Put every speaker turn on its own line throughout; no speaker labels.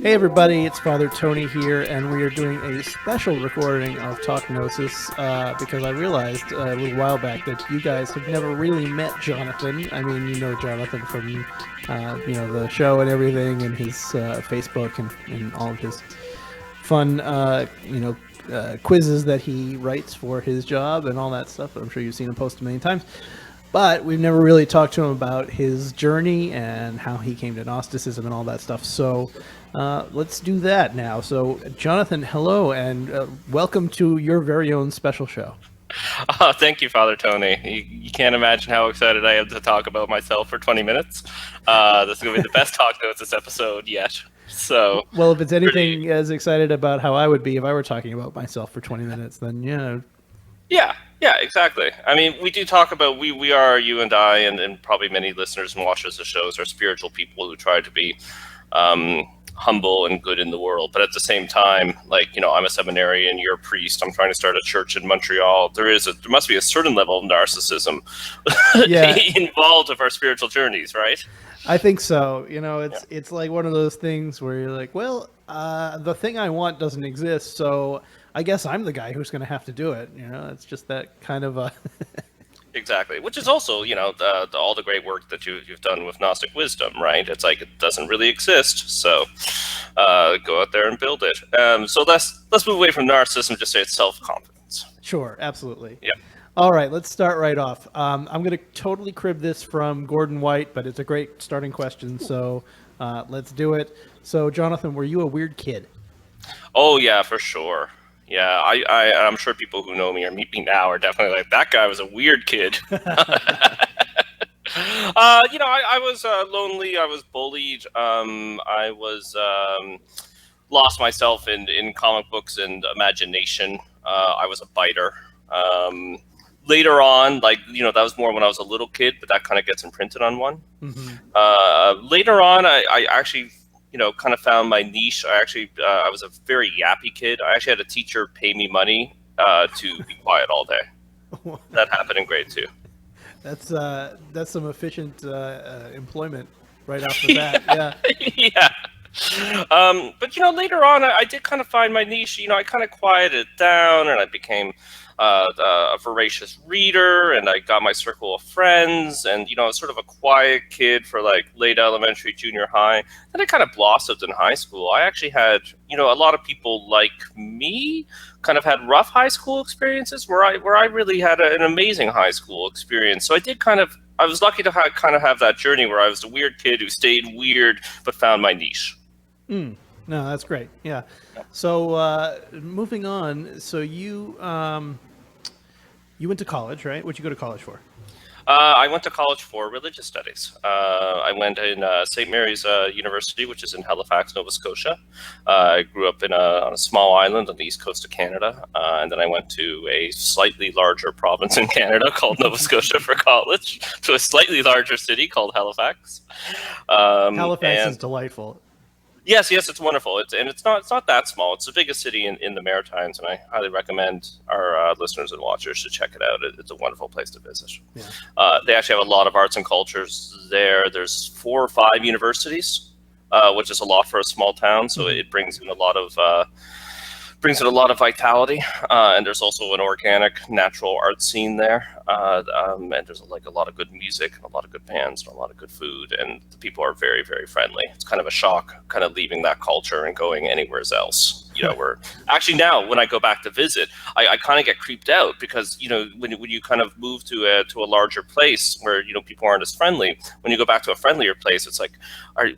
Hey everybody, it's Father Tony here, and we are doing a special recording of Talk Gnosis because I realized a little while back that you guys have never really met Jonathan. I mean, you know Jonathan from the show and everything, and his Facebook and all of his fun quizzes that he writes for his job and all that stuff. I'm sure you've seen him post a million times. But we've never really talked to him about his journey and how he came to Gnosticism and all that stuff. So let's do that now. So, Jonathan, hello, and welcome to your very own special show.
Oh, thank you, Father Tony. You can't imagine how excited I am to talk about myself for 20 minutes. This is going to be the best Talk Notes episode yet. So,
well, if it's anything as excited about how I would be if I were talking about myself for 20 minutes, then
Yeah, exactly. I mean, we do talk about, we are, you and I, and probably many listeners and watchers of shows are spiritual people who try to be humble and good in the world. But at the same time, I'm a seminarian, you're a priest, I'm trying to start a church in Montreal. There must be a certain level of narcissism involved with our spiritual journeys, right?
I think so. It's like one of those things where you're like, well, the thing I want doesn't exist, so I guess I'm the guy who's going to have to do it. It's just that kind of a...
Exactly, which is also, all the great work that you've done with Gnostic wisdom, right? It's like it doesn't really exist, so go out there and build it. So let's move away from narcissism, just say it's self-confidence.
Sure, absolutely.
Yeah.
All right, let's start right off. I'm going to totally crib this from Gordon White, but it's a great starting question, so let's do it. So, Jonathan, were you a weird kid?
Oh, yeah, for sure. Yeah, I'm sure people who know me or meet me now are definitely like, that guy was a weird kid. I was lonely. I was bullied. I was lost myself in comic books and imagination. I was a biter. Later on, that was more when I was a little kid, but that kind of gets imprinted on one.
Mm-hmm.
Later on, I actually kind of found my niche. I was a very yappy kid. I actually had a teacher pay me money to be quiet all day. That happened in grade 2.
That's some efficient employment right off the bat. Yeah.
Yeah. But later on, I did kind of find my niche. I kind of quieted down, and I became a voracious reader, and I got my circle of friends, and sort of a quiet kid for like late elementary, junior high. Then I kind of blossomed in high school. I actually had a lot of people like me kind of had rough high school experiences where I really had an amazing high school experience. So I was lucky to kind of have that journey where I was a weird kid who stayed weird but found my niche.
No, that's great. Yeah. So moving on. So you went to college, right? What'd you go to college for?
I went to college for religious studies. I went in St. Mary's University, which is in Halifax, Nova Scotia. I grew up on a small island on the east coast of Canada, and then I went to a slightly larger province in Canada called Nova Scotia for college, to a slightly larger city called Halifax.
Halifax is delightful.
Yes, it's wonderful. It's not that small. It's the biggest city in the Maritimes, and I highly recommend our listeners and watchers to check it out. It's a wonderful place to visit.
Yeah.
They actually have a lot of arts and cultures there. There's 4 or 5 universities, which is a lot for a small town. So it brings in a lot of vitality, and there's also an organic, natural art scene there, and there's a lot of good music and a lot of good bands and a lot of good food, and the people are very, very friendly. It's kind of a shock, kind of leaving that culture and going anywhere else. We're actually, now when I go back to visit, I kind of get creeped out because when you kind of move to a larger place where people aren't as friendly. When you go back to a friendlier place, it's like, why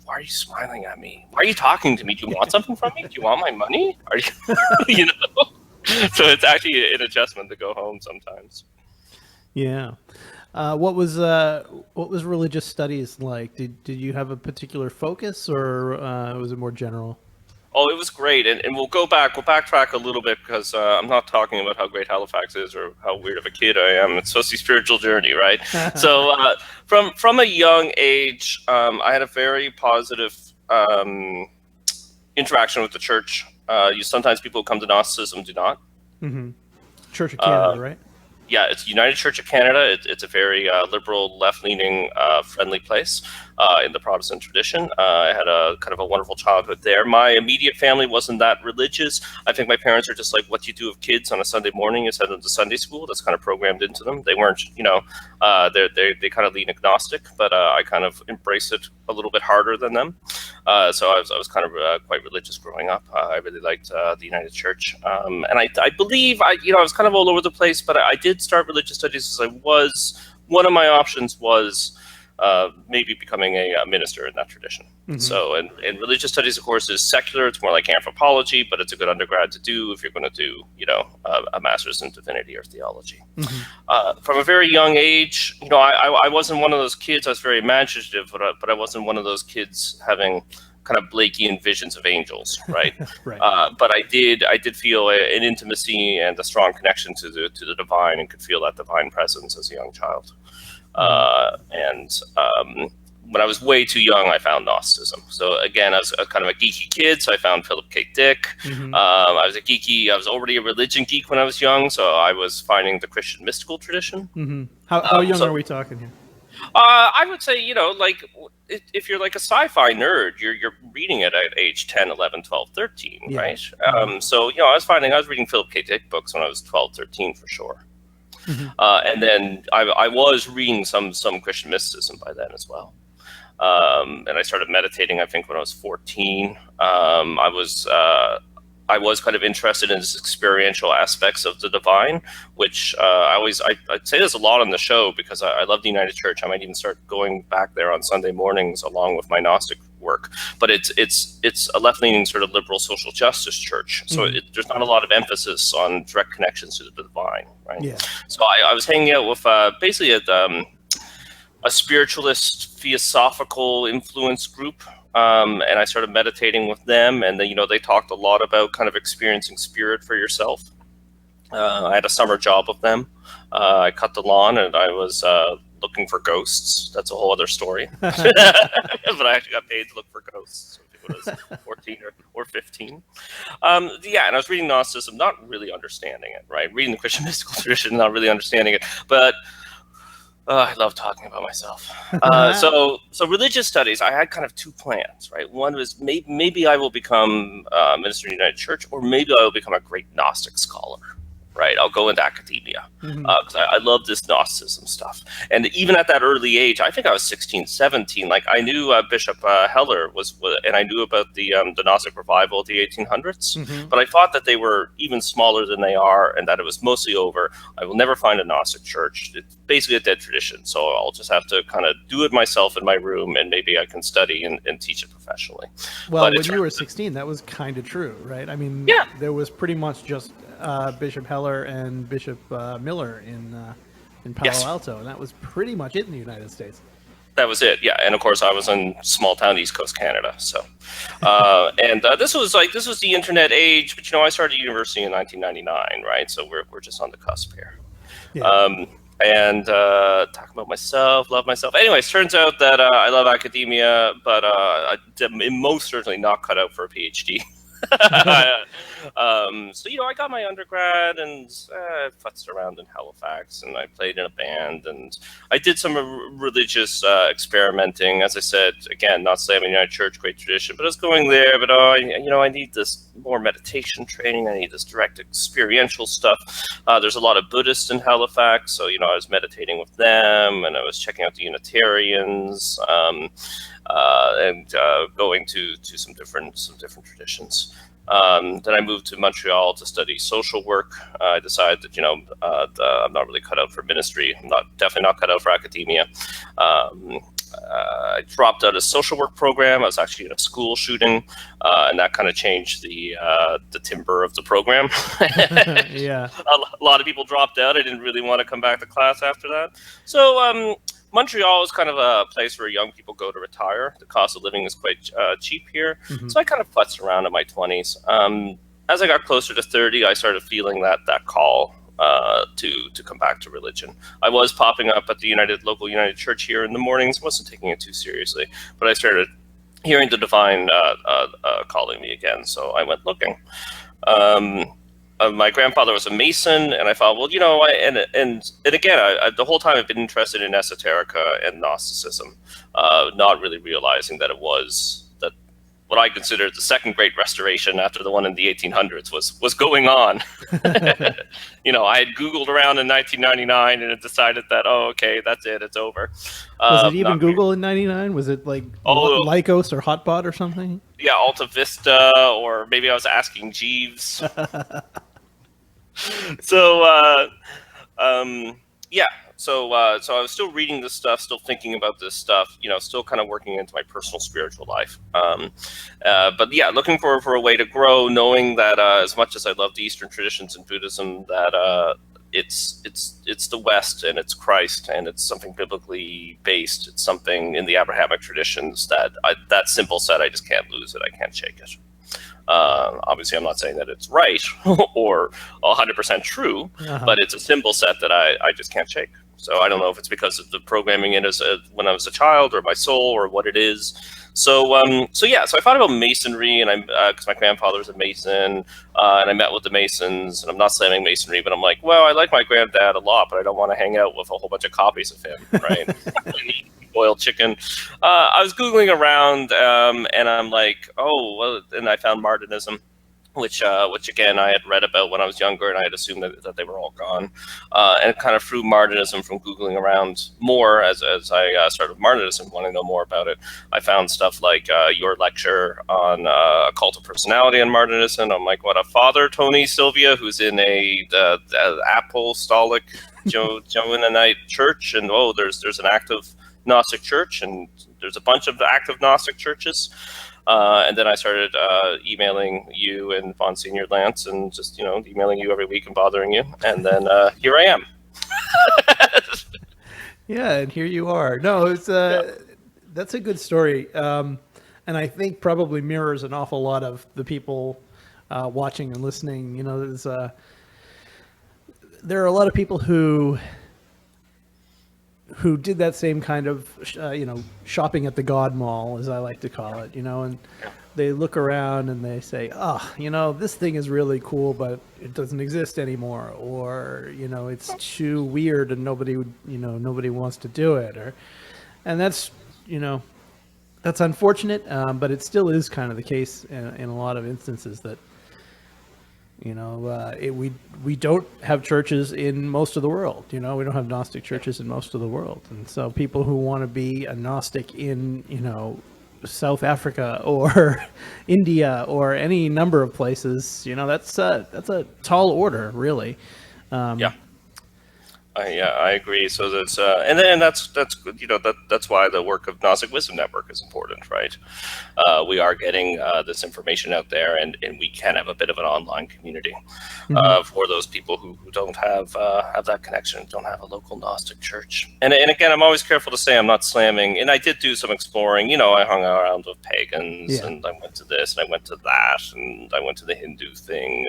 are you smiling at me? Why are you talking to me? Do you want something from me? Do you want my money? Are you So it's actually an adjustment to go home sometimes.
Yeah. What was religious studies like? Did you have a particular focus, or was it more general?
Oh, it was great, and we'll backtrack a little bit because I'm not talking about how great Halifax is or how weird of a kid I am. It's supposed to be spiritual journey, right? So from a young age, I had a very positive interaction with the church. Sometimes people who come to Gnosticism do not.
Mm-hmm. Church of Canada, right?
Yeah, it's United Church of Canada. It's a very liberal, left-leaning, friendly place. in the Protestant tradition. I had a kind of a wonderful childhood there. My immediate family wasn't that religious. I think my parents are just like, what you do with kids on a Sunday morning is send them to Sunday school. That's kind of programmed into them. They weren't, they kind of lean agnostic, but I kind of embraced it a little bit harder than them. So I was kind of quite religious growing up. I really liked the United Church, and I believe I was kind of all over the place, but I did start religious studies as I was. One of my options was maybe becoming a minister in that tradition. Mm-hmm. So, and religious studies, of course, is secular. It's more like anthropology, but it's a good undergrad to do if you're going to do, a master's in divinity or theology. Mm-hmm. From a very young age, I wasn't one of those kids. I was very imaginative, but I wasn't one of those kids having kind of Blakean visions of angels, right? Right. But I did feel an intimacy and a strong connection to the divine, and could feel that divine presence as a young child. When I was way too young, I found Gnosticism. So again, I was kind of a geeky kid, so I found Philip K. Dick. Mm-hmm. I was already a religion geek when I was young, so I was finding the Christian mystical tradition.
Mm-hmm. How young are we talking here?
I would say, if you're like a sci-fi nerd, you're reading it at age 10, 11, 12, 13, yeah. Right? So, I was reading Philip K. Dick books when I was 12, 13 for sure. Mm-hmm. And then I was reading some Christian mysticism by then as well. And I started meditating, I think, when I was 14. I was kind of interested in this experiential aspects of the divine, which I'd say there's a lot on the show because I love the United Church. I might even start going back there on Sunday mornings along with my Gnostic work. But it's a left-leaning sort of liberal social justice church, so there's not a lot of emphasis on direct connections to the divine, right? Yeah. So I was hanging out with basically a spiritualist theosophical influence group. And I started meditating with them, and then, they talked a lot about kind of experiencing spirit for yourself. I had a summer job with them. I cut the lawn, and I was looking for ghosts. That's a whole other story. But I actually got paid to look for ghosts. So I think it was 14 or 15. And I was reading Gnosticism, not really understanding it, right? Reading the Christian mystical tradition, not really understanding it. But I love talking about myself. So religious studies, I had kind of two plans, right? One was maybe I will become a minister in the United Church, or maybe I will become a great Gnostic scholar, right? I'll go into academia because I love this Gnosticism stuff. And even at that early age, I think I was 16, 17, like I knew Bishop Heller and I knew about the Gnostic revival of the 1800s, but I thought that they were even smaller than they are and that it was mostly over. I will never find a Gnostic church. It's basically a dead tradition. So I'll just have to kind of do it myself in my room, and maybe I can study and teach it professionally.
Well, when you were 16, that was kind of true, right? I mean, yeah. There was pretty much just Bishop Heller and Bishop Miller in Palo Alto, and that was pretty much it in the United States.
That was it, yeah. And of course, I was in small town East Coast Canada. So, this was the internet age. But I started university in 1999, right? So we're just on the cusp here. Yeah. Talk about myself, love myself. Anyways, turns out that I love academia, but I'm most certainly not cut out for a PhD. So I got my undergrad and I futzed around in Halifax, and I played in a band, and I did some religious experimenting. As I said, again, not saying I'm in United Church, great tradition, but I was going there. But I need this more meditation training. I need this direct experiential stuff. There's a lot of Buddhists in Halifax, so I was meditating with them, and I was checking out the Unitarians. And going to some different traditions. Then I moved to Montreal to study social work. I decided that I'm not really cut out for ministry. I'm definitely not cut out for academia. I dropped out of social work program. I was actually in a school shooting, and that kind of changed the timbre of the program.
Yeah,
a lot of people dropped out. I didn't really want to come back to class after that. So Montreal is kind of a place where young people go to retire. The cost of living is quite cheap here. So I kind of futzed around in my 20s. As I got closer to 30, I started feeling that call to come back to religion. I was popping up at the local United Church here in the mornings. Wasn't taking it too seriously, but I started hearing the divine calling me again. So I went looking. my grandfather was a Mason, and I thought, well, and again, the whole time I've been interested in esoterica and Gnosticism, not really realizing that it was that what I considered the second great restoration after the one in the 1800s was going on. I had Googled around in 1999 and had decided that, oh, okay, that's it, it's over.
Was it even
Not
Google in '99? Was it like
Oh,
Lycos or Hotbot or something?
yeah, Alta Vista, or maybe I was asking Jeeves. So, yeah. So I was still reading this stuff, still thinking about this stuff, still kind of working into my personal spiritual life. But yeah, looking for a way to grow, knowing that as much as I love the Eastern traditions and Buddhism, that it's the West and it's Christ and it's something biblically based. It's something in the Abrahamic traditions that simple set, I just can't lose it. I can't shake it. Obviously, I'm not saying that it's right or 100% true, but it's a symbol set that I just can't shake. So I don't know if it's because of the programming in when I was a child, or my soul, or what it is. So yeah. So I thought about Masonry, and because my grandfather was a Mason, and I met with the Masons, and I'm not slamming Masonry, but I'm like, well, I like my granddad a lot, but I don't want to hang out with a whole bunch of copies of him, right? Boiled chicken. I was Googling around, and I'm like, oh, well, and I found Martinism, which again I had read about when I was younger, and I had assumed that they were all gone. And kind of through Martinism, from Googling around more as I started with Martinism, wanting to know more about it, I found stuff like your lecture on a cult of personality and Martinism. I'm like, what, a Father Tony Sylvia who's in the apostolic Joannite church, and there's an active Gnostic church, and there's a bunch of active Gnostic churches. And then I started emailing you and Monsignor Lance, and just emailing you every week and bothering you, and then here I am.
Yeah, and here you are. No, it's that's a good story, and I think probably mirrors an awful lot of the people watching and listening. There are a lot of people who did that same kind of, shopping at the God Mall, as I like to call it, and they look around and they say, this thing is really cool, but it doesn't exist anymore, or, it's too weird and nobody wants to do it, and that's unfortunate, but it still is kind of the case in a lot of instances that, we don't have churches in most of the world. We don't have Gnostic churches in most of the world, and so people who want to be a Gnostic in South Africa or India or any number of places, that's a tall order, really.
Yeah. I agree. So that's and then that's that's why the work of Gnostic Wisdom Network is important, right? We are getting this information out there, and we can have a bit of an online community for those people who don't have that connection, don't have a local Gnostic church. And again, I'm always careful to say I'm not slamming. And I did do some exploring. I hung around with pagans, and I went to this, and I went to that, and I went to the Hindu thing,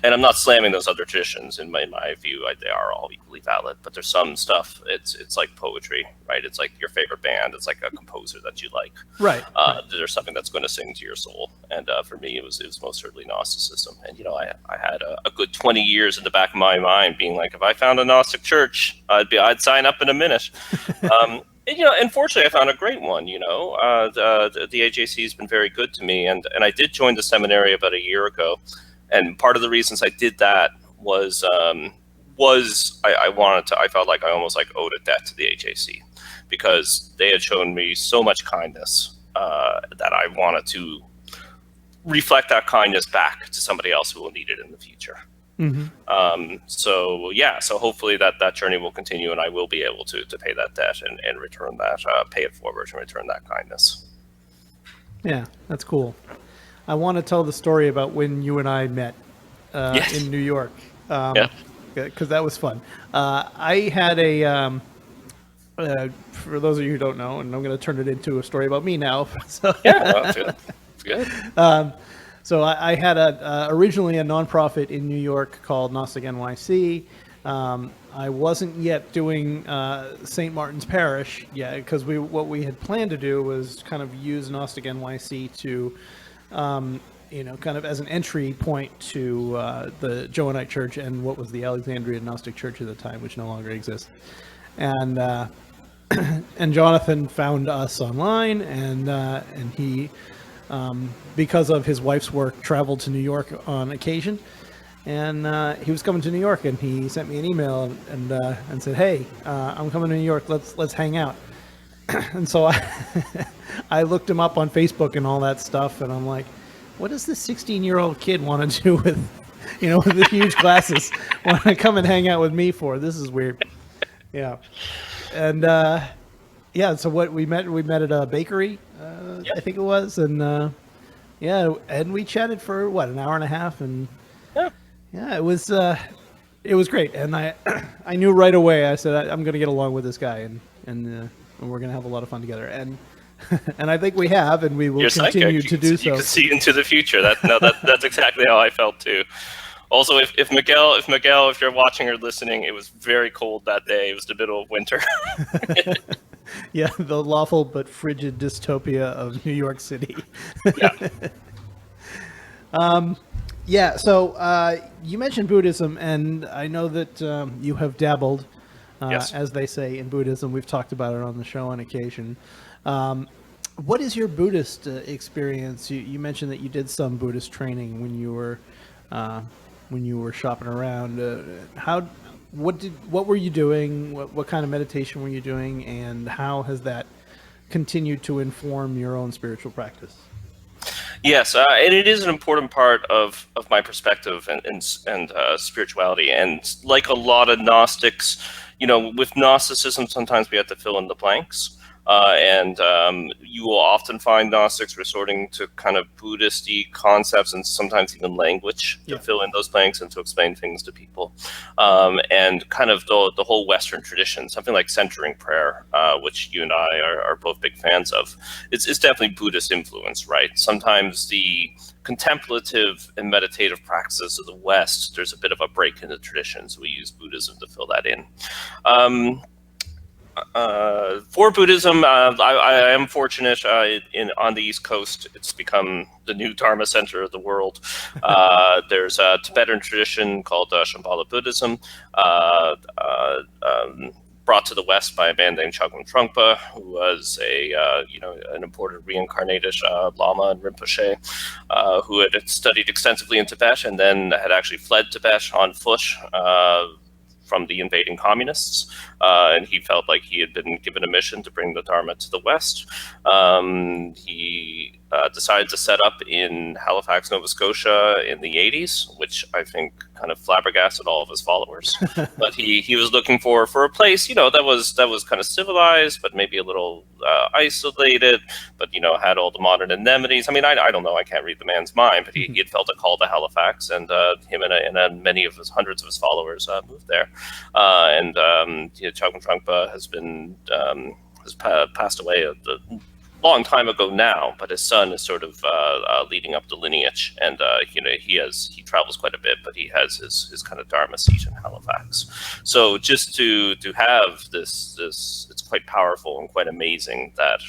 and I'm not slamming those other traditions. In my view, they are all equally valid, but there's some stuff, it's like poetry, right? It's like your favorite band, it's like a composer that you like,
right?
There's something that's going to sing to your soul, and for me it was most certainly Gnosticism. And I had a good 20 years in the back of my mind being like, if I found a Gnostic church, I'd sign up in a minute. And fortunately I found a great one. The AJC has been very good to me, and I did join the seminary about a year ago, and part of the reasons I did that was I felt like I almost owed a debt to the HAC, because they had shown me so much kindness that I wanted to reflect that kindness back to somebody else who will need it in the future. So hopefully that journey will continue, and I will be able to pay that debt and return that, pay it forward and return that kindness.
Yeah, that's cool. I want to tell the story about when you and I met in New York. Because that was fun. I had for those of you who don't know, and I'm going to turn it into a story about me now. So
yeah, that's good.
So I had originally a nonprofit in New York called Gnostic NYC. I wasn't yet doing St. Martin's Parish yet, because what we had planned to do was kind of use Gnostic NYC to kind of as an entry point to the Johannite Church and what was the Alexandria Gnostic Church at the time, which no longer exists. And and Jonathan found us online, and he, because of his wife's work, traveled to New York on occasion. And he was coming to New York, and he sent me an email and said, "Hey, I'm coming to New York. Let's hang out." And so I looked him up on Facebook and all that stuff, and I'm like, "What does this 16-year-old kid want to do with, with the huge glasses? Want to come and hang out with me for? This is weird." Yeah, and yeah. So what we met at a bakery,
Yep.
I think it was, and yeah, and we chatted for what, an hour and a half, and
Yeah.
yeah, it was great, and I knew right away. I said I'm going to get along with this guy, and we're going to have a lot of fun together, and and I think we have, and we will
You're
continue
psychic.
to do so.
You can see into the future. That's exactly how I felt too. Also, if Miguel, if you're watching or listening, it was very cold that day. It was the middle of winter.
Yeah, the lawful but frigid dystopia of New York City.
Yeah.
Yeah, so you mentioned Buddhism, and I know that you have dabbled,
Yes.
as they say, in Buddhism. We've talked about it on the show on occasion. What is your Buddhist experience? You mentioned that you did some Buddhist training when you were shopping around. What were you doing? What kind of meditation were you doing, and how has that continued to inform your own spiritual practice?
Yes, and it is an important part of my perspective and spirituality. And like a lot of Gnostics, with Gnosticism, sometimes we have to fill in the blanks. And you will often find Gnostics resorting to kind of Buddhist-y concepts and sometimes even language to fill in those blanks and to explain things to people. And kind of the whole Western tradition, something like centering prayer, which you and I are both big fans of, it's definitely Buddhist influence, right? Sometimes the contemplative and meditative practices of the West, there's a bit of a break in the tradition, so we use Buddhism to fill that in. For Buddhism, I am fortunate on the East Coast. It's become the new Dharma center of the world. There's a Tibetan tradition called Shambhala Buddhism, brought to the West by a man named Chogyam Trungpa, who was an important reincarnated Lama and Rinpoche, who had studied extensively in Tibet and then had actually fled Tibet on foot from the invading communists, and he felt like he had been given a mission to bring the Dharma to the West. He decided to set up in Halifax, Nova Scotia in the 80s, which I think kind of flabbergasted all of his followers. But he was looking for a place, that was kind of civilized, but maybe a little isolated, but had all the modern amenities. I mean, I don't know, I can't read the man's mind, but he had felt a call to Halifax, and him and many of his hundreds of his followers moved there. Chogyam Trungpa has passed away a long time ago now, but his son is sort of leading up the lineage, and he travels quite a bit, but he has his kind of Dharma seat in Halifax. So just to have this, it's quite powerful and quite amazing that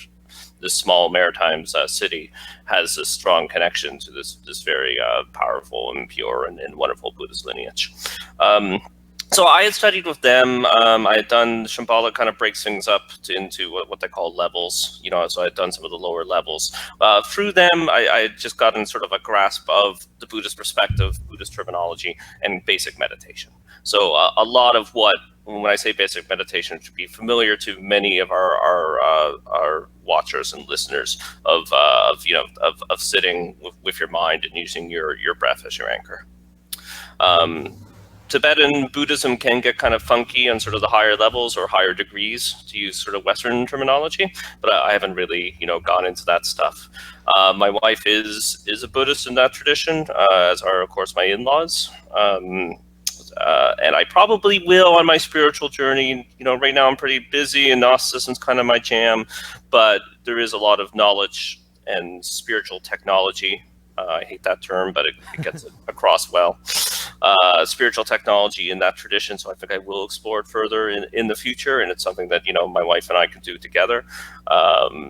this small maritime city has a strong connection to this very powerful and pure and wonderful Buddhist lineage. So I had studied with them. I had done Shambhala, kind of breaks things up into what they call levels. So I had done some of the lower levels. Through them, I had just gotten sort of a grasp of the Buddhist perspective, Buddhist terminology, and basic meditation. So a lot of when I say basic meditation, should be familiar to many of our watchers and listeners of sitting with your mind and using your breath as your anchor. Tibetan Buddhism can get kind of funky on sort of the higher levels or higher degrees, to use sort of Western terminology, but I haven't really, gone into that stuff. My wife is a Buddhist in that tradition, as are, of course, my in-laws. And I probably will on my spiritual journey. Right now I'm pretty busy and Gnosticism's kind of my jam, but there is a lot of knowledge and spiritual technology. I hate that term, but it gets it across well. spiritual technology in that tradition. So I think I will explore it further in the future, and it's something that my wife and I can do together.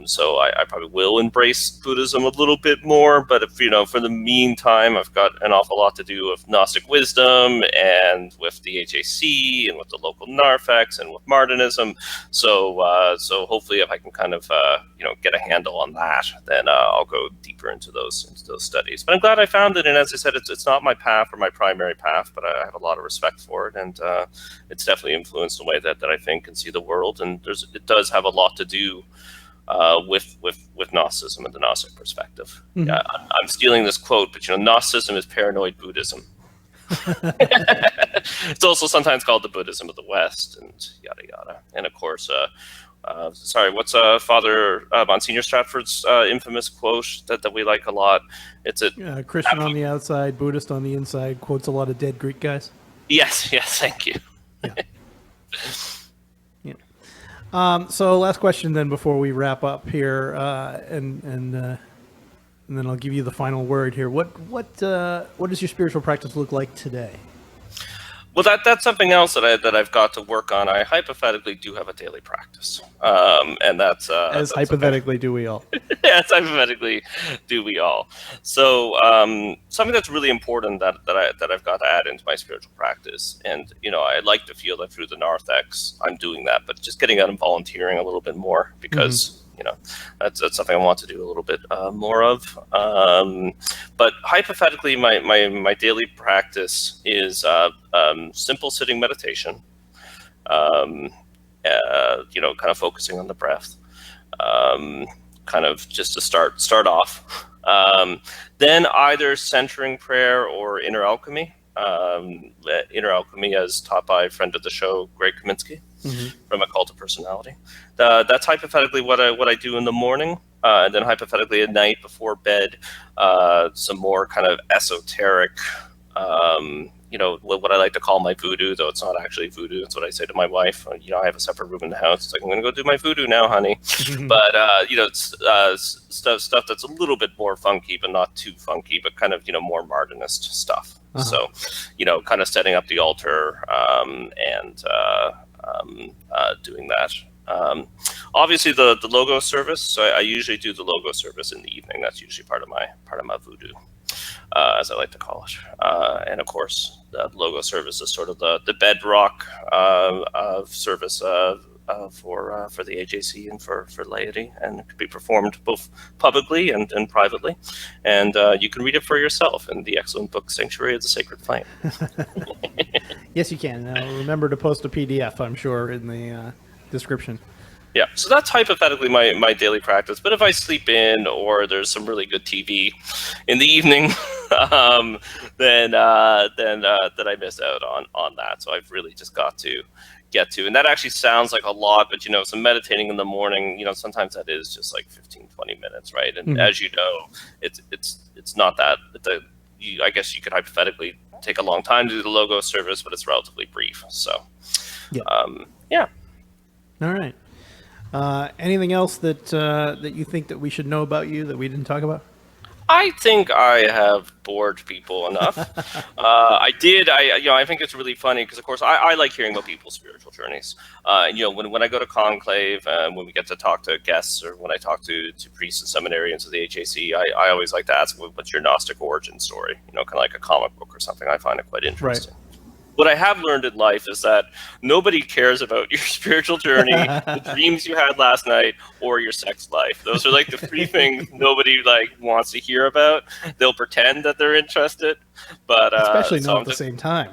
So I probably will embrace Buddhism a little bit more. But if for the meantime, I've got an awful lot to do with Gnostic wisdom and with the HAC and with the local Narthex and with Martinism. So hopefully, if I can kind of get a handle on that, then I'll go deeper into those studies. But I'm glad I found it, and as I said, it's not my path or my primary path, but I have a lot of respect for it, and it's definitely influenced the way that I think and see the world. And it does have a lot to do with Gnosticism and the Gnostic perspective.
Mm-hmm.
Yeah, I'm stealing this quote, but Gnosticism is paranoid Buddhism. It's also sometimes called the Buddhism of the West, and yada yada. And of course, what's Father Monsignor Stratford's infamous quote that we like a lot? It's a
Christian on the outside, Buddhist on the inside. Quotes a lot of dead Greek guys.
Yes, thank you.
Yeah. So last question then before we wrap up here, and then I'll give you the final word here. What does your spiritual practice look like today?
Well, that's something else that I've got to work on. I hypothetically do have a daily practice, and that's
hypothetically do we all?
Yes, hypothetically do we all. So something that's really important that I've got to add into my spiritual practice, and I like to feel that through the Narthex I'm doing that, but just getting out and volunteering a little bit more, because that's something I want to do a little bit more of. But hypothetically, my daily practice is simple sitting meditation. Kind of focusing on the breath. Kind of just to start off. Then either centering prayer or inner alchemy. Inner alchemy, as taught by a friend of the show, Greg Kaminsky, from A Cult of Personality. That's hypothetically what I do in the morning, and then hypothetically at night before bed, some more kind of esoteric, what I like to call my voodoo, though it's not actually voodoo. It's what I say to my wife. I have a separate room in the house. It's like, I'm going to go do my voodoo now, honey. But it's stuff that's a little bit more funky, but not too funky, but kind of more Martinist stuff. So, kind of setting up the altar and doing that. Obviously, the logo service. So I usually do the logo service in the evening. That's usually part of my voodoo, as I like to call it. And of course, the logo service is sort of the bedrock of service for the AJC and for laity, and it can be performed both publicly and privately. And you can read it for yourself in the excellent book Sanctuary of the Sacred Flame.
Yes, you can. Remember to post a PDF, I'm sure, in the description.
Yeah, so that's hypothetically my daily practice. But if I sleep in, or there's some really good TV in the evening, then I miss out on that. So I've really just got to get to, and that actually sounds like a lot, but some meditating in the morning, sometimes that is just like 15-20 minutes, right? And as you know, it's not that. I guess you could hypothetically take a long time to do the logo service, but it's relatively brief. So yeah.
All right. Anything else that you think that we should know about you that we didn't talk about?
I think I have bored people enough. I think it's really funny because, of course, I like hearing about people's spiritual journeys. When I go to conclave, when we get to talk to guests, or when I talk to priests and seminarians of the HAC, I always like to ask, what's your Gnostic origin story? Kind of like a comic book or something. I find it quite interesting. Right. What I have learned in life is that nobody cares about your spiritual journey, the dreams you had last night, or your sex life. Those are like the three things nobody wants to hear about. They'll pretend that they're interested, but
especially not at the same time.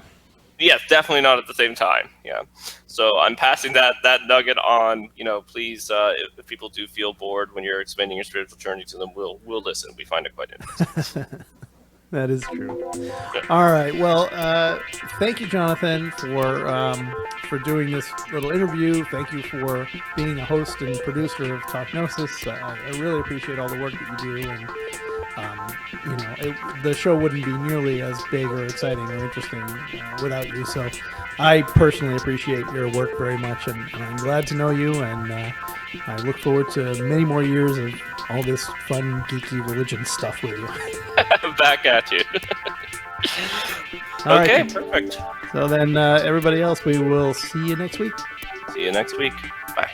Yes, definitely not at the same time. Yeah. So I'm passing that nugget on. Please, if people do feel bored when you're explaining your spiritual journey to them, we'll listen. We find it quite interesting.
That is true. All right. Well, thank you, Jonathan, for doing this little interview. Thank you for being a host and producer of Talk Gnosis. I really appreciate all the work that you do, and the show wouldn't be nearly as big or exciting or interesting without you. So, I personally appreciate your work very much, and I'm glad to know you. And I look forward to many more years of all this fun, geeky religion stuff with you.
Back at you.
All
Okay,
right.
perfect.
So then, everybody else, we will see you next week.
See you next week. Bye.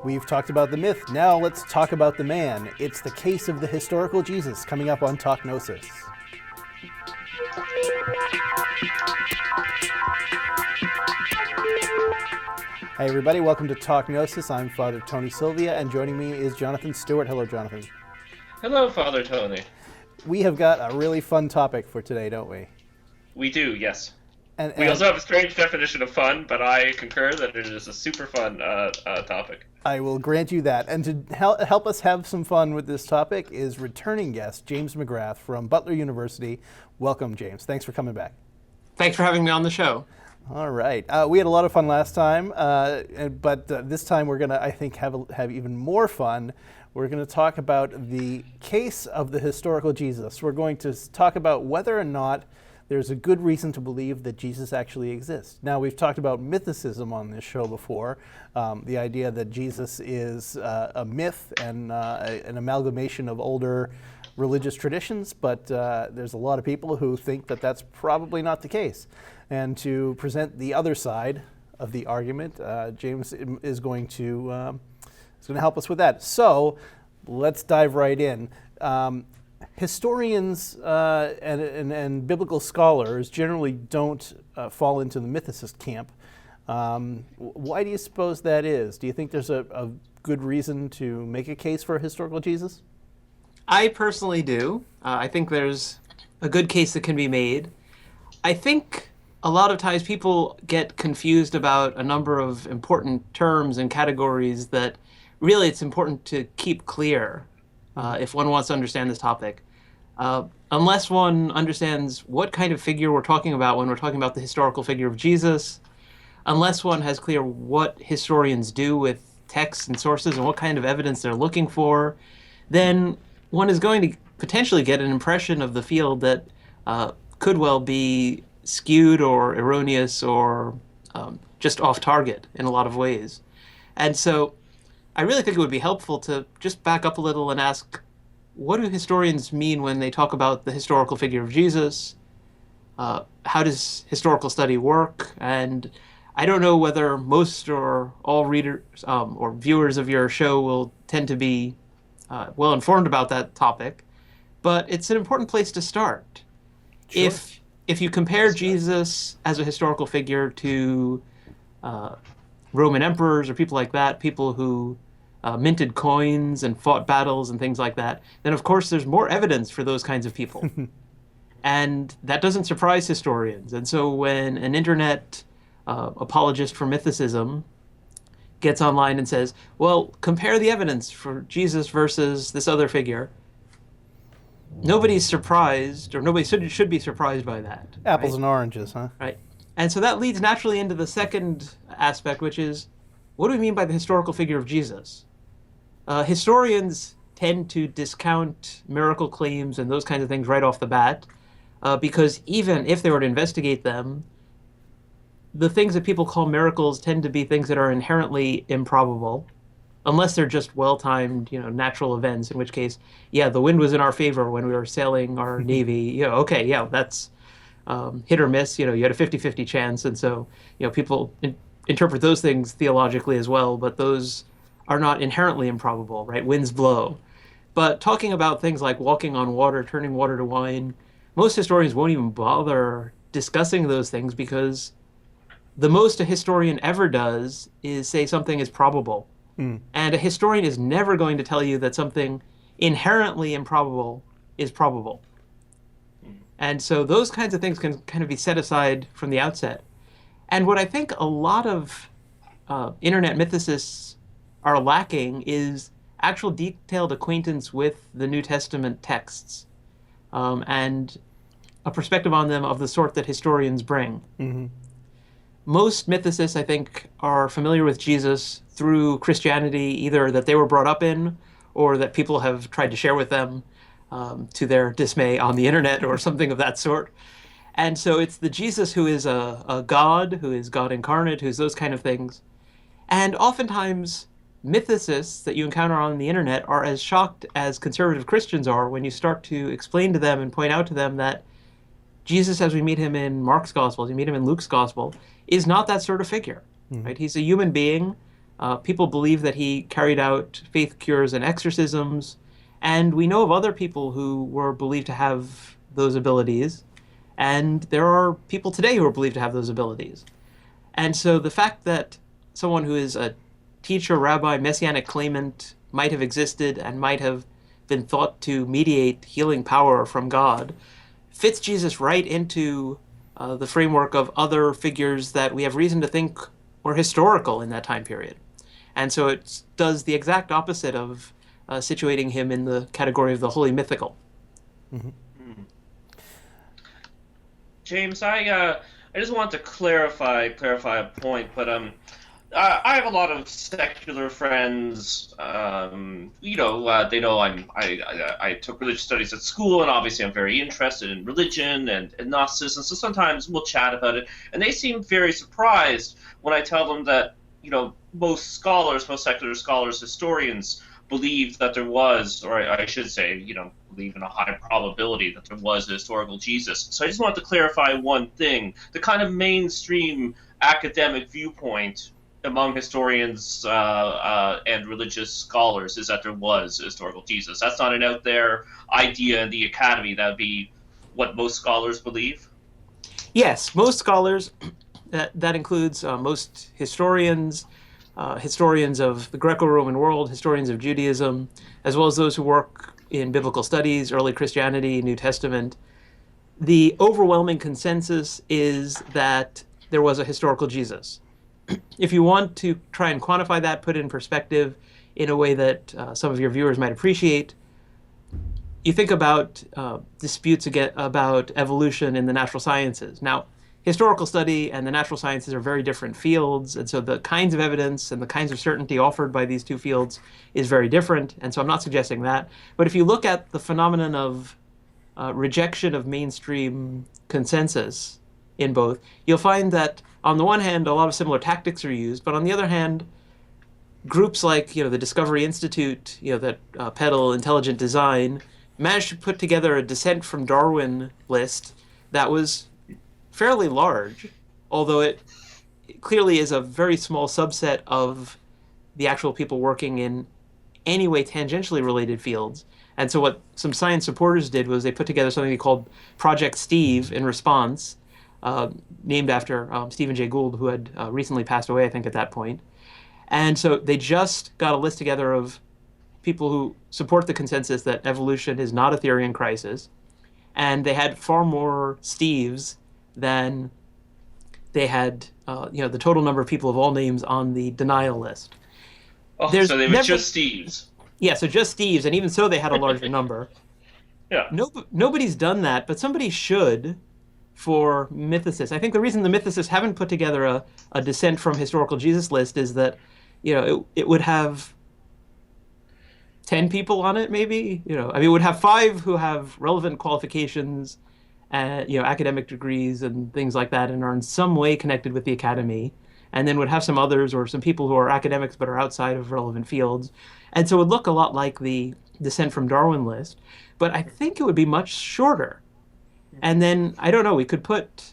We've talked about the myth. Now let's talk about the man. It's the case of the historical Jesus coming up on Talk Gnosis. Hey everybody, welcome to Talk Gnosis. I'm Father Tony Sylvia, and joining me is Jonathan Stewart. Hello, Jonathan.
Hello, Father Tony.
We have got a really fun topic for today, don't we?
We do, yes.
And
We also have a strange definition of fun, but I concur that it is a super fun topic.
I will grant you that. And to help us have some fun with this topic is returning guest James McGrath from Butler University. Welcome, James. Thanks for coming back.
Thanks for having me on the show.
All right. We had a lot of fun last time, but this time we're going to, I think, have even more fun. We're going to talk about the case of the historical Jesus. We're going to talk about whether or not there's a good reason to believe that Jesus actually exists. Now, we've talked about mythicism on this show before, the idea that Jesus is a myth and an amalgamation of older religious traditions, but there's a lot of people who think that that's probably not the case. And to present the other side of the argument, James is going to help us with that. So let's dive right in. Historians and biblical scholars generally don't fall into the mythicist camp. Why do you suppose that is? Do you think there's a good reason to make a case for a historical Jesus?
I personally do. I think there's a good case that can be made. I think a lot of times people get confused about a number of important terms and categories that really it's important to keep clear if one wants to understand this topic. Unless one understands what kind of figure we're talking about when we're talking about the historical figure of Jesus, unless one has clear what historians do with texts and sources and what kind of evidence they're looking for, then one is going to potentially get an impression of the field that could well be skewed or erroneous or just off target in a lot of ways. And so I really think it would be helpful to just back up a little and ask, what do historians mean when they talk about the historical figure of Jesus? How does historical study work? And I don't know whether most or all readers or viewers of your show will tend to be well informed about that topic, but it's an important place to start.
Sure.
If you compare Jesus as a historical figure to Roman emperors or people like that, people who minted coins and fought battles and things like that, then of course there's more evidence for those kinds of people. And that doesn't surprise historians. And so when an internet apologist for mythicism gets online and says, well, compare the evidence for Jesus versus this other figure, nobody's surprised, or nobody should be surprised by that.
Apples
right?
and oranges, huh?
Right. And so that leads naturally into the second aspect, which is, what do we mean by the historical figure of Jesus? Historians tend to discount miracle claims and those kinds of things right off the bat, because even if they were to investigate them, the things that people call miracles tend to be things that are inherently improbable, unless they're just well-timed, natural events, in which case, yeah, the wind was in our favor when we were sailing our Navy. Okay, yeah, that's hit or miss. You had a 50-50 chance. And so, people interpret those things theologically as well, but those are not inherently improbable, right? Winds blow. But talking about things like walking on water, turning water to wine, most historians won't even bother discussing those things because the most a historian ever does is say something is probable. And a historian is never going to tell you that something inherently improbable is probable. And so those kinds of things can kind of be set aside from the outset. And what I think a lot of internet mythicists are lacking is actual detailed acquaintance with the New Testament texts and a perspective on them of the sort that historians bring.
Mm-hmm.
Most mythicists, I think, are familiar with Jesus through Christianity, either that they were brought up in or that people have tried to share with them to their dismay on the internet or something of that sort. And so it's the Jesus who is a God, who is God incarnate, who's those kind of things. And oftentimes, mythicists that you encounter on the internet are as shocked as conservative Christians are when you start to explain to them and point out to them that Jesus, as we meet him in Mark's gospel, as we meet him in Luke's gospel, is not that sort of figure, right? He's a human being. People believe that he carried out faith cures and exorcisms, and we know of other people who were believed to have those abilities, and there are people today who are believed to have those abilities. And so the fact that someone who is a teacher, rabbi, messianic claimant might have existed and might have been thought to mediate healing power from God fits Jesus right into the framework of other figures that we have reason to think were historical in that time period. And so it does the exact opposite of situating him in the category of the holy mythical.
Mm-hmm.
James, I just want to clarify a point, but I have a lot of secular friends. They know I took religious studies at school, and obviously I'm very interested in religion and Gnosticism. So sometimes we'll chat about it, and they seem very surprised when I tell them that most secular scholars, historians believe that there was, or I should say, believe in a high probability that there was a historical Jesus. So I just want to clarify one thing: the kind of mainstream academic viewpoint among historians and religious scholars is that there was a historical Jesus. That's not an out there idea in the academy. That would be what most scholars believe.
Yes, most scholars. That includes most historians, historians of the Greco-Roman world, historians of Judaism, as well as those who work in biblical studies, early Christianity, New Testament. The overwhelming consensus is that there was a historical Jesus. If you want to try and quantify that, put it in perspective in a way that some of your viewers might appreciate, you think about disputes about evolution in the natural sciences. Now, historical study and the natural sciences are very different fields, and so the kinds of evidence and the kinds of certainty offered by these two fields is very different, and so I'm not suggesting that. But if you look at the phenomenon of rejection of mainstream consensus in both, you'll find that on the one hand, a lot of similar tactics are used, but on the other hand, groups like the Discovery Institute, that peddle intelligent design, managed to put together a descent from Darwin list that was fairly large, although it clearly is a very small subset of the actual people working in any way tangentially related fields. And so what some science supporters did was they put together something they called Project Steve in response, named after Stephen Jay Gould, who had recently passed away, I think, at that point. And so they just got a list together of people who support the consensus that evolution is not a theory in crisis. And they had far more Steves than they had, the total number of people of all names on the denial list.
Oh, so they were just Steves.
Yeah, so just Steves, and even so they had a larger number.
Yeah.
Nobody's done that, but somebody should for mythicists. I think the reason the mythicists haven't put together a descent from historical Jesus list is that, it would have 10 people on it, maybe. It would have 5 who have relevant qualifications, academic degrees and things like that, and are in some way connected with the academy, and then would have some others or some people who are academics but are outside of relevant fields. And so it would look a lot like the descent from Darwin list, but I think it would be much shorter. And then, I don't know, we could put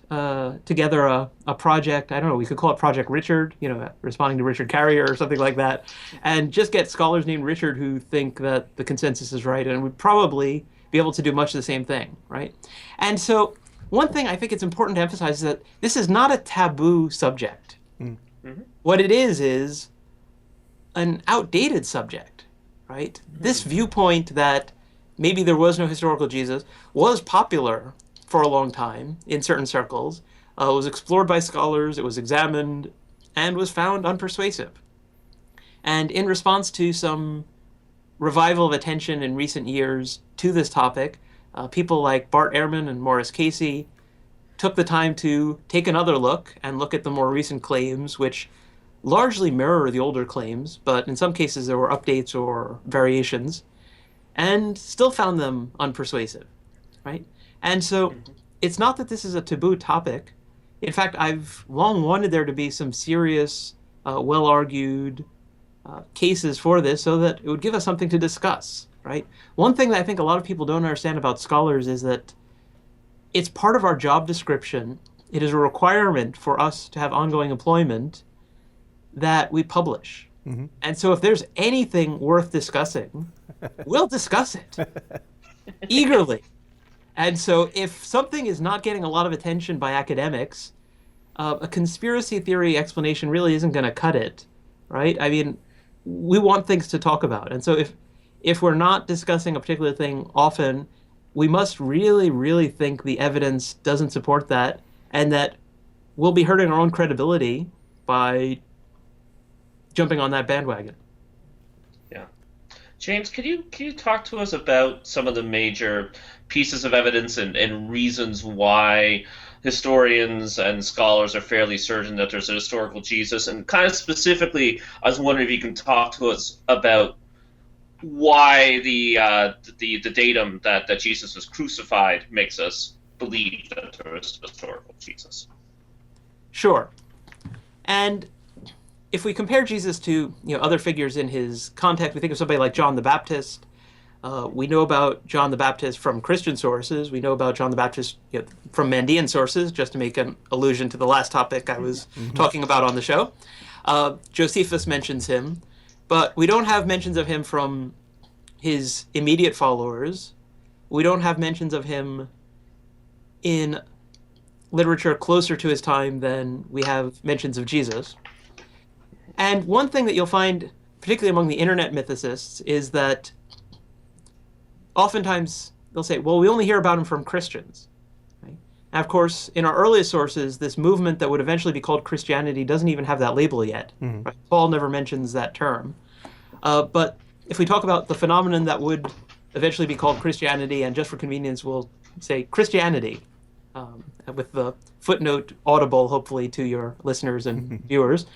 together a project, I don't know, we could call it Project Richard, responding to Richard Carrier or something like that, and just get scholars named Richard who think that the consensus is right, and would probably be able to do much of the same thing, right? And so one thing I think it's important to emphasize is that this is not a taboo subject. Mm-hmm. What it is an outdated subject, right? Mm-hmm. This viewpoint that maybe there was no historical Jesus was popular for a long time in certain circles. It was explored by scholars, it was examined, and was found unpersuasive. And in response to some revival of attention in recent years to this topic, people like Bart Ehrman and Morris Casey took the time to take another look and look at the more recent claims, which largely mirror the older claims, but in some cases there were updates or variations, and still found them unpersuasive, right? And so it's not that this is a taboo topic. In fact, I've long wanted there to be some serious, well-argued cases for this so that it would give us something to discuss, right? One thing that I think a lot of people don't understand about scholars is that it's part of our job description. It is a requirement for us to have ongoing employment that we publish.
Mm-hmm.
And so if there's anything worth discussing, we'll discuss it eagerly. And so if something is not getting a lot of attention by academics, a conspiracy theory explanation really isn't going to cut it, right? I mean, we want things to talk about. And so if we're not discussing a particular thing often, we must really, really think the evidence doesn't support that, and that we'll be hurting our own credibility by jumping on that bandwagon.
Yeah. James, can you talk to us about some of the major pieces of evidence and reasons why historians and scholars are fairly certain that there's a historical Jesus? And kind of specifically, I was wondering if you can talk to us about why the datum that Jesus was crucified makes us believe that there is a historical Jesus.
Sure. And if we compare Jesus to other figures in his context, we think of somebody like John the Baptist. We know about John the Baptist from Christian sources. We know about John the Baptist from Mandean sources, just to make an allusion to the last topic I was talking about on the show. Josephus mentions him, but we don't have mentions of him from his immediate followers. We don't have mentions of him in literature closer to his time than we have mentions of Jesus. And one thing that you'll find, particularly among the internet mythicists, is that oftentimes they'll say, well, we only hear about him from Christians. Right? And of course, in our earliest sources, this movement that would eventually be called Christianity doesn't even have that label yet.
Mm-hmm.
Right? Paul never mentions that term. But if we talk about the phenomenon that would eventually be called Christianity, and just for convenience, we'll say Christianity, with the footnote audible, hopefully, to your listeners and viewers.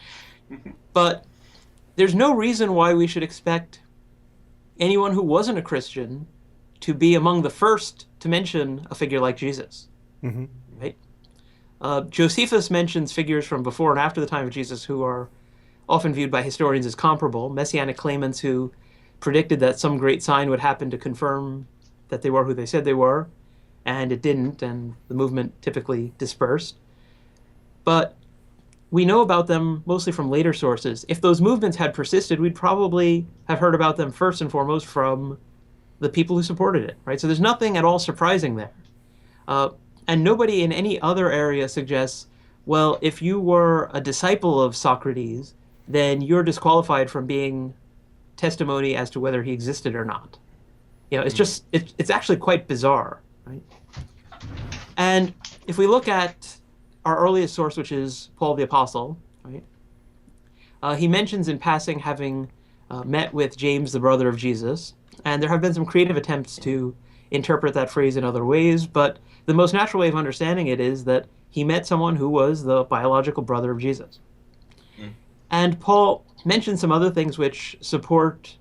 But there's no reason why we should expect anyone who wasn't a Christian to be among the first to mention a figure like Jesus.
Mm-hmm.
Right? Josephus mentions figures from before and after the time of Jesus who are often viewed by historians as comparable, messianic claimants who predicted that some great sign would happen to confirm that they were who they said they were, and it didn't, and the movement typically dispersed. But we know about them mostly from later sources. If those movements had persisted, we'd probably have heard about them first and foremost from the people who supported it, right? So there's nothing at all surprising there. And nobody in any other area suggests, well, if you were a disciple of Socrates, then you're disqualified from being testimony as to whether he existed or not. It's just, it's actually quite bizarre, right? And if we look at our earliest source, which is Paul the Apostle, right? He mentions in passing having met with James, the brother of Jesus, and there have been some creative attempts to interpret that phrase in other ways, but the most natural way of understanding it is that he met someone who was the biological brother of Jesus. Mm. And Paul mentions some other things which support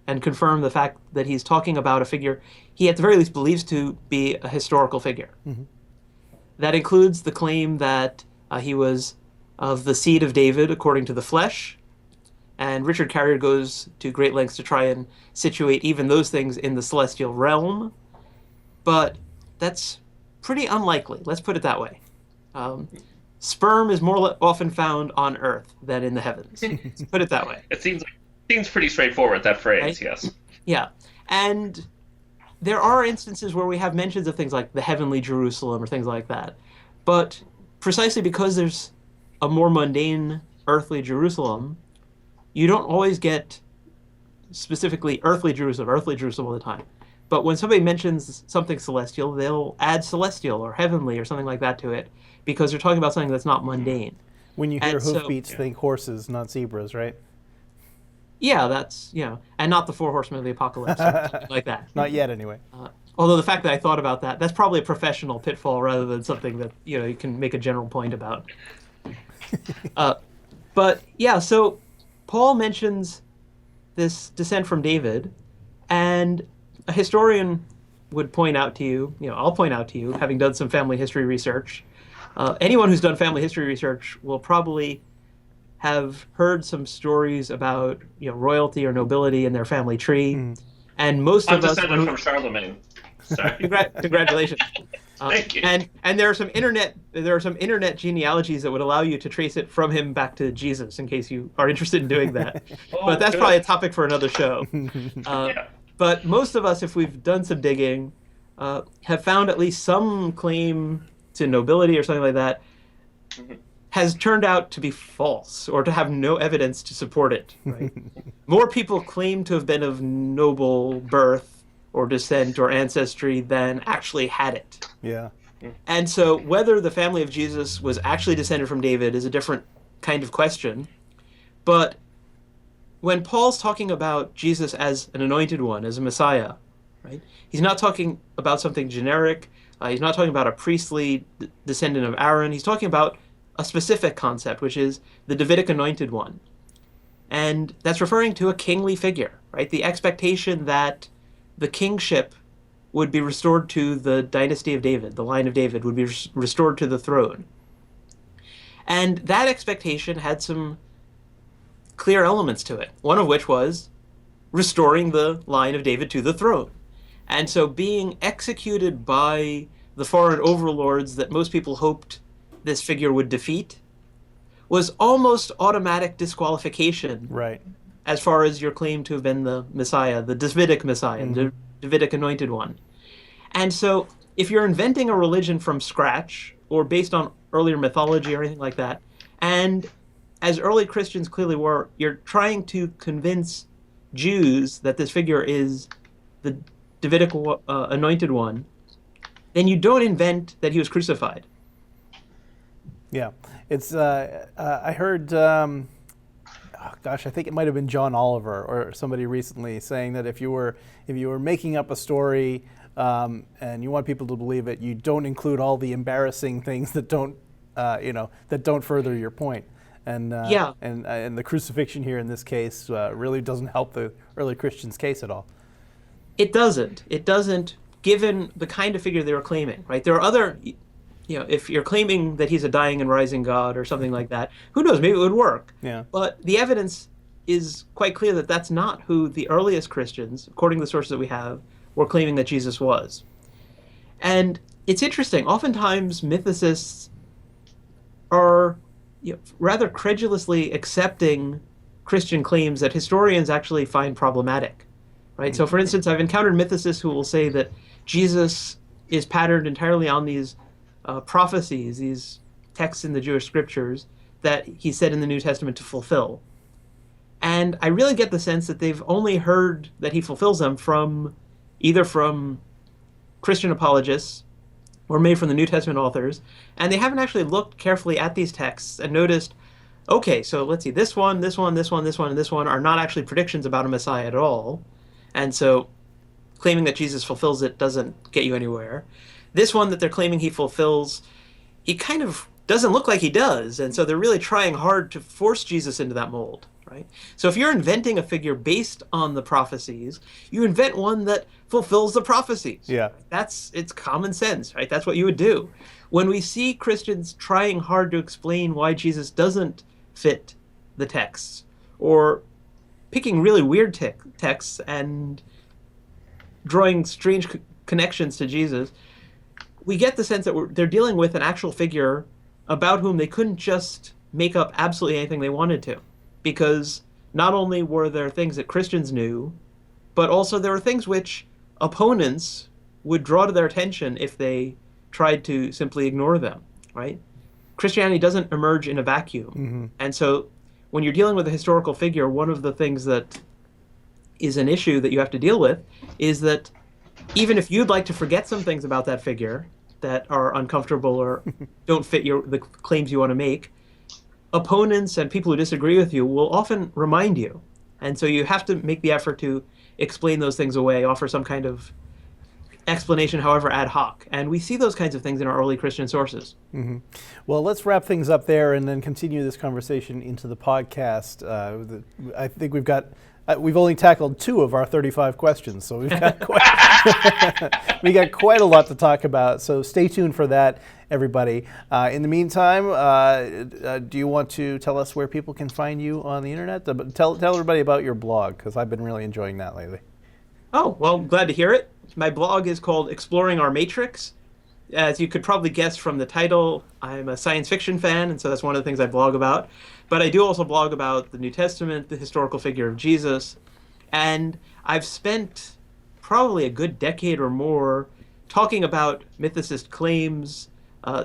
and confirm the fact that he's talking about a figure he at the very least believes to be a historical figure. Mm-hmm. That includes the claim that he was of the seed of David according to the flesh, and Richard Carrier goes to great lengths to try and situate even those things in the celestial realm, but that's pretty unlikely, let's put it that way. Sperm is more often found on Earth than in the heavens, let's put it that way.
It seems pretty straightforward, that phrase, right? Yes.
Yeah, and there are instances where we have mentions of things like the heavenly Jerusalem or things like that. But precisely because there's a more mundane earthly Jerusalem, you don't always get specifically earthly Jerusalem all the time. But when somebody mentions something celestial, they'll add celestial or heavenly or something like that to it because they're talking about something that's not mundane.
When you hear hoofbeats, think horses, not zebras, right?
Yeah, that's, and not the 4 horsemen of the apocalypse, or something like that.
Not yet, anyway.
Although the fact that I thought about that's probably a professional pitfall rather than something that, you can make a general point about. But, yeah, so Paul mentions this descent from David, and a historian would point out to you, I'll point out to you, having done some family history research, anyone who's done family history research will probably have heard some stories about royalty or nobility in their family tree, and most
I'm
of us.
I'm descended from Charlemagne. Sorry.
Congratulations.
Thank you.
And there are some internet genealogies that would allow you to trace it from him back to Jesus, in case you are interested in doing that. But that's
good.
probably a topic for another show.
Yeah.
But most of us, if we've done some digging, have found at least some claim to nobility or something like that has turned out to be false or to have no evidence to support it. Right? More people claim to have been of noble birth or descent or ancestry than actually had it.
Yeah.
And so whether the family of Jesus was actually descended from David is a different kind of question. But when Paul's talking about Jesus as an anointed one, as a Messiah, right? He's not talking about something generic. He's not talking about a priestly descendant of Aaron. He's talking about a specific concept, which is the Davidic anointed one. And that's referring to a kingly figure, right? The expectation that the kingship would be restored to the dynasty of David, the line of David would be restored to the throne. And that expectation had some clear elements to it, one of which was restoring the line of David to the throne. And so being executed by the foreign overlords that most people hoped this figure would defeat was almost automatic disqualification,
Right.
as far as your claim to have been the Messiah, the Davidic Messiah, the Davidic anointed one. And so if you're inventing a religion from scratch or based on earlier mythology or anything like that, and as early Christians clearly were, you're trying to convince Jews that this figure is the Davidic anointed one, then you don't invent that he was crucified.
Yeah, it's. I heard. Oh gosh, I think it might have been John Oliver or somebody recently saying that if you were making up a story and you want people to believe it, you don't include all the embarrassing things that don't further your point. And and the crucifixion here in this case really doesn't help the early Christians' case at all.
It doesn't. It doesn't, given the kind of figure they were claiming. Right? There are other. If you're claiming that he's a dying and rising God or something like that, who knows? Maybe it would work.
Yeah.
But the evidence is quite clear that that's not who the earliest Christians, according to the sources that we have, were claiming that Jesus was. And it's interesting. Oftentimes, mythicists are rather credulously accepting Christian claims that historians actually find problematic. Right? So, for instance, I've encountered mythicists who will say that Jesus is patterned entirely on these prophecies, these texts in the Jewish scriptures that he said in the New Testament to fulfill. And I really get the sense that they've only heard that he fulfills them either from Christian apologists or maybe from the New Testament authors, and they haven't actually looked carefully at these texts and noticed, okay, so let's see, this one, and this one are not actually predictions about a Messiah at all, and so claiming that Jesus fulfills it doesn't get you anywhere. This one that they're claiming he fulfills, he kind of doesn't look like he does, and so they're really trying hard to force Jesus into that mold, right? So if you're inventing a figure based on the prophecies, you invent one that fulfills the prophecies.
Yeah.
It's common sense, right? That's what you would do. When we see Christians trying hard to explain why Jesus doesn't fit the texts, or picking really weird texts and drawing strange connections to Jesus, we get the sense that they're dealing with an actual figure about whom they couldn't just make up absolutely anything they wanted to. Because not only were there things that Christians knew, but also there were things which opponents would draw to their attention if they tried to simply ignore them, right? Christianity doesn't emerge in a vacuum.
Mm-hmm.
And so when you're dealing with a historical figure, one of the things that is an issue that you have to deal with is that even if you'd like to forget some things about that figure that are uncomfortable or don't fit the claims you want to make, opponents and people who disagree with you will often remind you. And so you have to make the effort to explain those things away, offer some kind of explanation, however ad hoc. And we see those kinds of things in our early Christian sources.
Mm-hmm. Well, let's wrap things up there and then continue this conversation into the podcast. I think we've only tackled 2 of our 35 questions, so we've got we got quite a lot to talk about. So stay tuned for that, everybody. In the meantime, do you want to tell us where people can find you on the internet? Tell everybody about your blog, because I've been really enjoying that lately.
Oh, well, glad to hear it. My blog is called Exploring Our Matrix, As you could probably guess from the title, I'm a science fiction fan, and so that's one of the things I blog about. But I do also blog about the New Testament, the historical figure of Jesus, and I've spent probably a good decade or more talking about mythicist claims,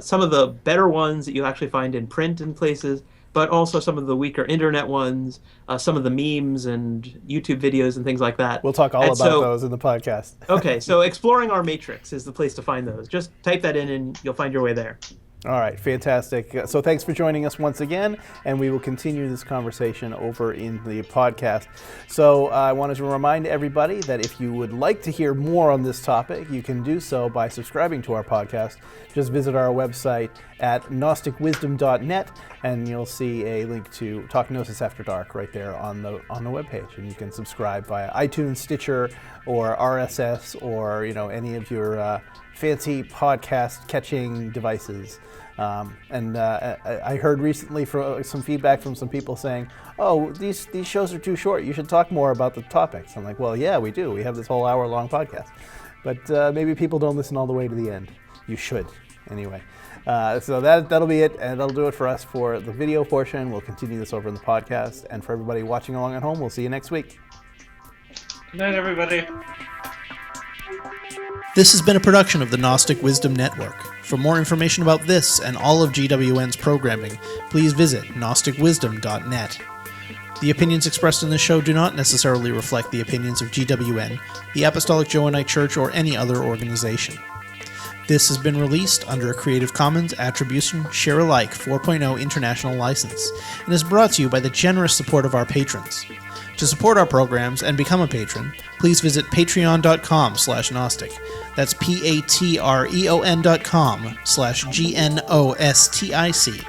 some of the better ones that you actually find in print in places, but also some of the weaker internet ones, some of the memes and YouTube videos and things like that.
We'll talk all
And
about
so-
those in the podcast.
Okay, so Exploring Our Matrix is the place to find those. Just type that in and you'll find your way there.
All right, fantastic. So thanks for joining us once again, and we will continue this conversation over in the podcast. So I wanted to remind everybody that if you would like to hear more on this topic, you can do so by subscribing to our podcast. Just visit our website at gnosticwisdom.net, and you'll see a link to Talk Gnosis After Dark right there on the webpage, and you can subscribe via iTunes, Stitcher, or RSS, or any of your fancy podcast catching devices. I heard recently some feedback from some people saying, "Oh, these shows are too short. You should talk more about the topics." I'm like, "Well, yeah, we do. We have this whole hour-long podcast, but maybe people don't listen all the way to the end. You should, anyway." So that'll be it, and that'll do it for us for the video portion. We'll continue this over in the podcast, and for everybody watching along at home, we'll see you next week.
Good night, everybody.
This has been a production of the Gnostic Wisdom Network. For more information about this and all of GWN's programming, please visit gnosticwisdom.net. The opinions expressed in this show do not necessarily reflect the opinions of GWN, the Apostolic Johannite Church, or any other organization. This has been released under a Creative Commons Attribution Share Alike 4.0 International License and is brought to you by the generous support of our patrons. To support our programs and become a patron, please visit patreon.com/Gnostic. That's patreon.com/GNOSTIC.